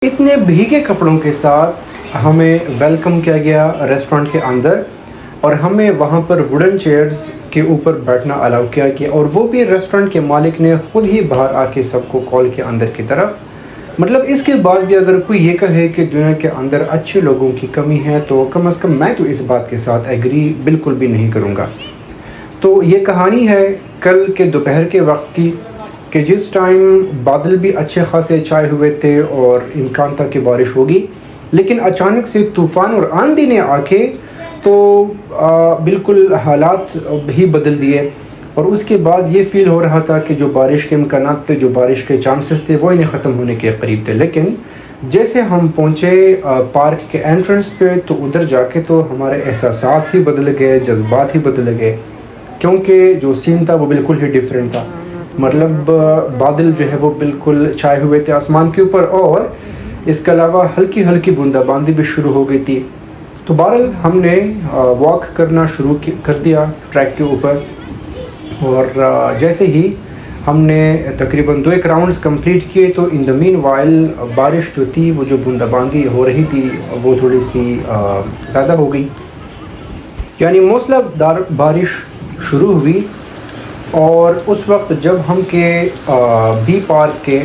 اتنے بھیگے کپڑوں کے ساتھ ہمیں ویلکم کیا گیا ریسٹورنٹ کے اندر، اور ہمیں وہاں پر ووڈن چیئرز کے اوپر بیٹھنا الاؤ کیا گیا، اور وہ بھی ریسٹورنٹ کے مالک نے خود ہی باہر آ کے سب کو کال کیا اندر کی طرف۔ مطلب اس کے بعد بھی اگر کوئی یہ کہے کہ دنیا کے اندر اچھے لوگوں کی کمی ہے تو کم از کم میں تو اس بات کے ساتھ ایگری بالکل بھی نہیں کروں گا۔ تو یہ کہانی ہے کل کے دوپہر کے وقت کی، کہ جس ٹائم بادل بھی اچھے خاصے چھائے ہوئے تھے اور امکان تھا کہ بارش ہوگی، لیکن اچانک سے طوفان اور آندھی نے آ کے تو بالکل حالات ہی بدل دیے، اور اس کے بعد یہ فیل ہو رہا تھا کہ جو بارش کے امکانات تھے، جو بارش کے چانسز تھے، وہ انہیں ختم ہونے کے قریب تھے۔ لیکن جیسے ہم پہنچے پارک کے انٹرنس پہ تو ادھر جا کے تو ہمارے احساسات ہی بدل گئے، جذبات ہی بدل گئے، کیونکہ جو سین تھا وہ بالکل ہی ڈیفرنٹ تھا۔ مطلب بادل جو ہے وہ بالکل چھائے ہوئے تھے آسمان کے اوپر، اور اس کے علاوہ ہلکی ہلکی بوندا باندی بھی شروع ہو گئی تھی۔ تو بہرحال ہم نے واک کرنا شروع کر دیا ٹریک کے اوپر، اور جیسے ہی ہم نے تقریباً 2 راؤنڈز کمپلیٹ کیے تو ان دا مین وائل بارش جو تھی، وہ جو بوندا باندی ہو رہی تھی، وہ تھوڑی سی زیادہ ہو گئی، یعنی موسلا دار بارش شروع ہوئی۔ اور اس وقت جب ہم کے بی پارک کے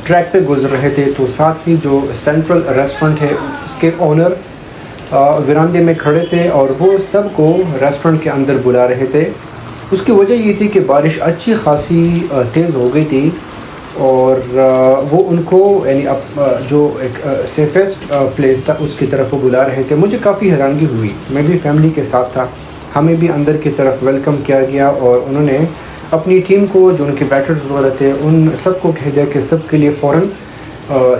ٹریک پہ گزر رہے تھے تو ساتھ ہی جو سینٹرل ریسٹورنٹ ہے اس کے اونر وراندے میں کھڑے تھے، اور وہ سب کو ریسٹورنٹ کے اندر بلا رہے تھے۔ اس کی وجہ یہ تھی کہ بارش اچھی خاصی تیز ہو گئی تھی، اور وہ ان کو یعنی جو ایک سیفسٹ پلیس تھا اس کی طرف وہ بلا رہے تھے۔ مجھے کافی حیرانگی ہوئی، میں بھی فیملی کے ساتھ تھا، ہمیں بھی اندر کی طرف ویلکم کیا گیا، اور انہوں نے اپنی ٹیم کو جو ان کے بیٹرز وغیرہ تھے ان سب کو کہہ دیا کہ سب کے لیے فوراً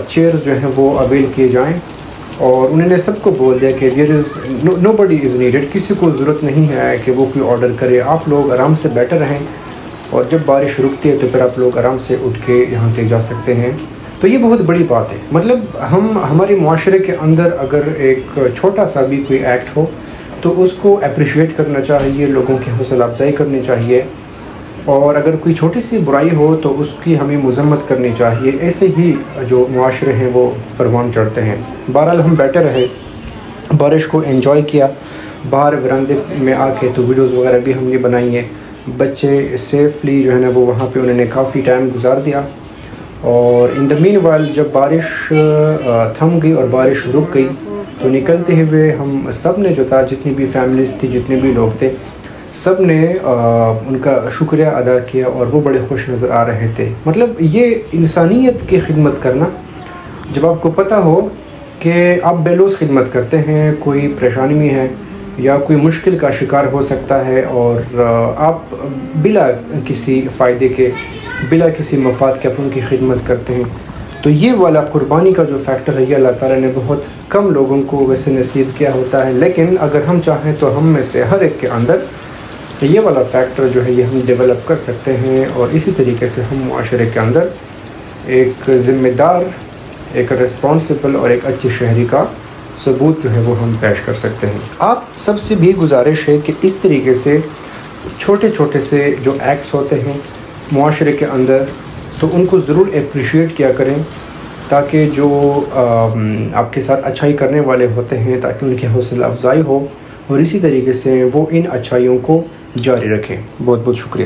چیئرز جو ہیں وہ اویل کیے جائیں، اور انہوں نے سب کو بول دیا کہ دیر از نو بڈی از نیڈڈ، کسی کو ضرورت نہیں ہے کہ وہ کوئی آرڈر کرے، آپ لوگ آرام سے بیٹھے رہیں، اور جب بارش رکتی ہے تو پھر آپ لوگ آرام سے اٹھ کے یہاں سے جا سکتے ہیں۔ تو یہ بہت بڑی بات ہے۔ مطلب ہمارے معاشرے کے اندر اگر ایک چھوٹا سا بھی کوئی ایکٹ ہو تو اس کو اپریشیٹ کرنا چاہیے، لوگوں کی حوصلہ افزائی کرنی چاہیے، اور اگر کوئی چھوٹی سی برائی ہو تو اس کی ہمیں مذمت کرنی چاہیے۔ ایسے ہی جو معاشرے ہیں وہ پروان چڑھتے ہیں۔ بہرحال ہم بیٹھے رہے، بارش کو انجوائے کیا، باہر وراندے میں آ کے تو ویڈیوز وغیرہ بھی ہم نے بنائی ہیں۔ بچے سیفلی جو ہے نا وہ وہاں پہ انہوں نے کافی ٹائم گزار دیا، اور ان دا مین وائل جب بارش تھم گئی اور بارش رک گئی تو نکلتے ہوئے ہم سب نے جو تھا، جتنی بھی فیملیز تھی، جتنے بھی لوگ تھے، سب نے ان کا شکریہ ادا کیا، اور وہ بڑے خوش نظر آ رہے تھے۔ مطلب یہ انسانیت کی خدمت کرنا، جب آپ کو پتہ ہو کہ آپ بے لوث خدمت کرتے ہیں، کوئی پریشانی میں ہے یا کوئی مشکل کا شکار ہو سکتا ہے، اور آپ بلا کسی فائدے کے، بلا کسی مفاد کے ان کی خدمت کرتے ہیں، تو یہ والا قربانی کا جو فیکٹر ہے یہ اللہ تعالیٰ نے بہت کم لوگوں کو ویسے نصیب کیا ہوتا ہے۔ لیکن اگر ہم چاہیں تو ہم میں سے ہر ایک کے اندر یہ والا فیکٹر جو ہے یہ ہم ڈیولپ کر سکتے ہیں، اور اسی طریقے سے ہم معاشرے کے اندر ایک ذمہ دار، ایک ریسپانسبل اور ایک اچھی شہری کا ثبوت جو ہے وہ ہم پیش کر سکتے ہیں۔ آپ سب سے بھی گزارش ہے کہ اس طریقے سے چھوٹے چھوٹے سے جو ایکٹس ہوتے ہیں معاشرے کے اندر تو ان کو ضرور اپریشیٹ کیا کریں، تاکہ جو آپ کے ساتھ اچھائی کرنے والے ہوتے ہیں تاکہ ان کی حوصلہ افزائی ہو، اور اسی طریقے سے وہ ان اچھائیوں کو جاری رکھیں۔ بہت بہت شکریہ۔